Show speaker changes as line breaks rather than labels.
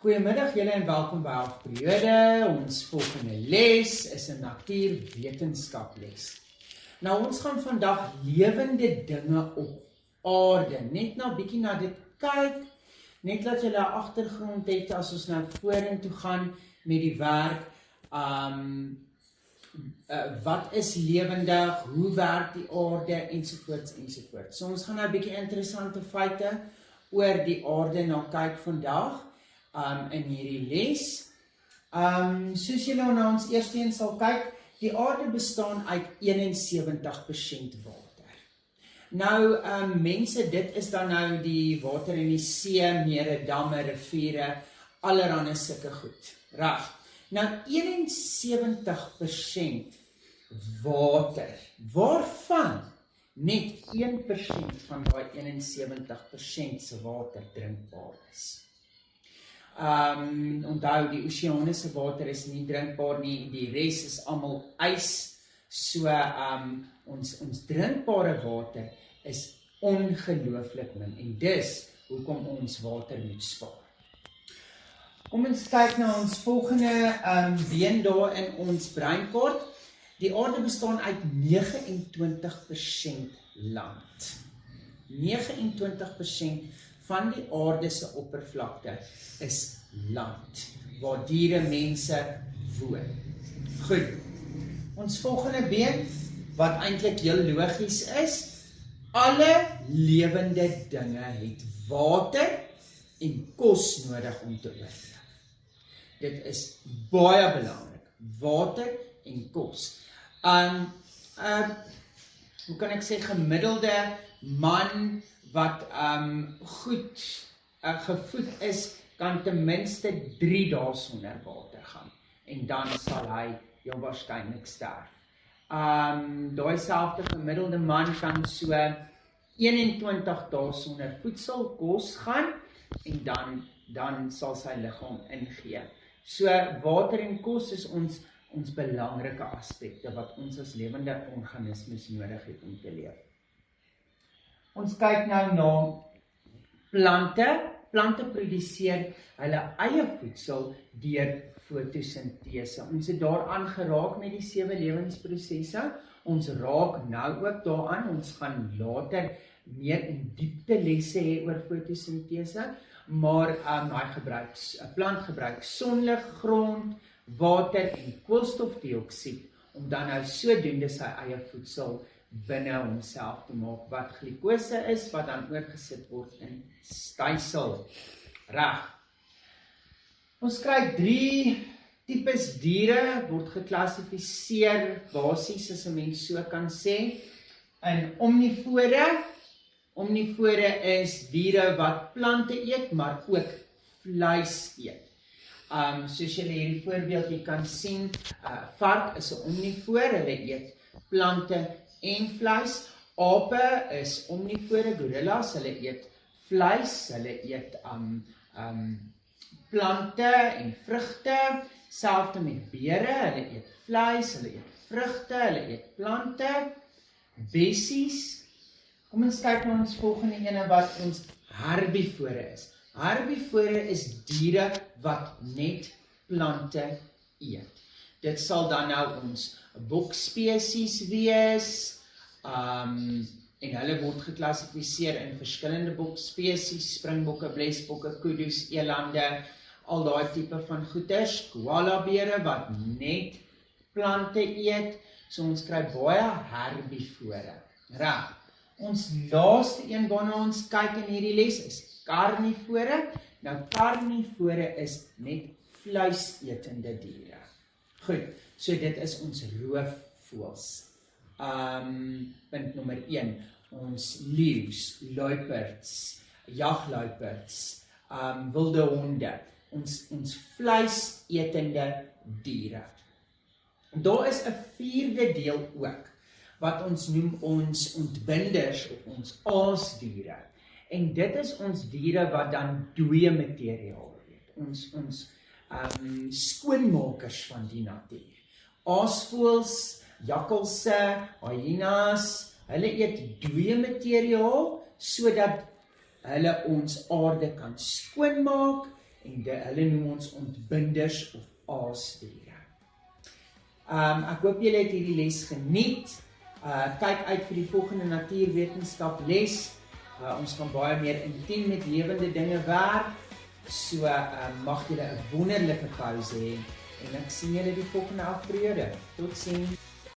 Goeiemiddag julle en welkom by Halfperiode. Ons volgende les is 'n natuurwetenskap les. Nou ons gaan vandag lewende dinge op aarde, net nou bietjie na dit kyk, net dat julle 'n agtergrond het as ons nou vorentoe gaan met die werk. Wat is lewendig, hoe werk die aarde, ensovoorts ensovoorts. So ons gaan nou 'n bietjie interessante feite oor die aarde na kyk vandag. In hierdie les. Soos julle na ons eerste sal kyk, die aarde bestaan uit 71% water. Nou, mense, dit is dan nou die water in die see, mere, damme, riviere, allerhande sulke goed. Reg. Nou, 71% water, waarvan net 1% van daai 71% se water drinkbaar is. Onthou, die oseane se water is nie drinkbaar nie, die res is almal ys, so ons drinkbare water is ongelooflik min, en dis hoekom ons water moet spaar. Kom ons kyk na ons volgende been daar in ons breinkaart. Die aarde bestaan uit 29% land. 29% van die aarde se oppervlakte is land, waar diere, mense woon. Goed, ons volgende been, wat eintlik heel logies is, alle lewende dinge het water en kos nodig om te oorleef. Dit is baie belangrik, water en kos. Hoe kan ek sê, gemiddelde man wat goed gevoed is, kan ten minste 3 dae sonder water gaan, en dan sal hy heel waarskynlik sterf. Daai selfde gemiddelde man kan so 21 dae sonder voedsel, kos gaan, en dan sal sy liggaam ingee. So water en kos is ons belangrike aspekte wat ons as lewende organismes nodig het om te leef. Ons kyk nou na plante. Plante produseer hulle eie voedsel deur fotosintese. Ons het daaraan geraak met die 7 lewensprosesse. Ons raak nou ook daaraan. Ons gaan later meer in diepte lesse hê oor fotosintese, maar 'n plant gebruik sonlig, grond, water en koolstofdioksied om dan nou sodoende sy eie voedsel binne homself te maak, wat glikose is, wat dan oorgesit word in stysel. Reg. Ons kry 3 tipes diere, word geklassifiseer basies, as 'n mens so kan sê, in omnivore. Omnivore is diere wat plante eet, maar ook vleis eet. Soos julle hierdie voorbeeld jy kan sien, vark is 'n omnivoor, hulle eet plante en vleis. Ape is omnivore, gorillas, hulle eet vleis, hulle eet plante en vrugte. Selfde met beere, hulle eet vleis, hulle eet vrugte, hulle eet plante. Bessies. Kom ons kyk na ons volgende ene wat ons herbivore is. Herbivore is diere wat net plante eet. Dit sal dan nou ons bokspesies wees, en hulle word geklassifiseer in verskillende bokspesies, springbokke, blesbokke, kudus, elande, al daai tipe van goeters, koalabere wat net plante eet, so ons kry baie herbivore. Reg. Ons laaste een waarna ons kyk in hierdie les is karnivore. Nou karnivore is net vleisetende diere. Goed, so dit is ons roofvoëls. Punt nommer 1, ons leeu's, luiperds, jagluiperds, wilde honde, ons vleisetende diere. Daar is 'n 4de deel ook, wat ons noem ons ontbinders of ons aasdiere. En dit is ons diere wat dan dooie materiaal eet. Ons skoonmakers van die natuur. Aasvoëls, jakkalse, hyenas, hulle eet dooie materiaal sodat hulle ons aarde kan skoonmaak en hulle noem ons ontbinders of aasdiere. Ek hoop julle het hierdie les geniet. Kyk uit vir die volgende natuurwetenskap les. Ons gaan baie meer intiem met lewende dinge werk. So mag julle 'n wonderlike pouse hê en ek sien julle die volgende afperiode. Totsiens.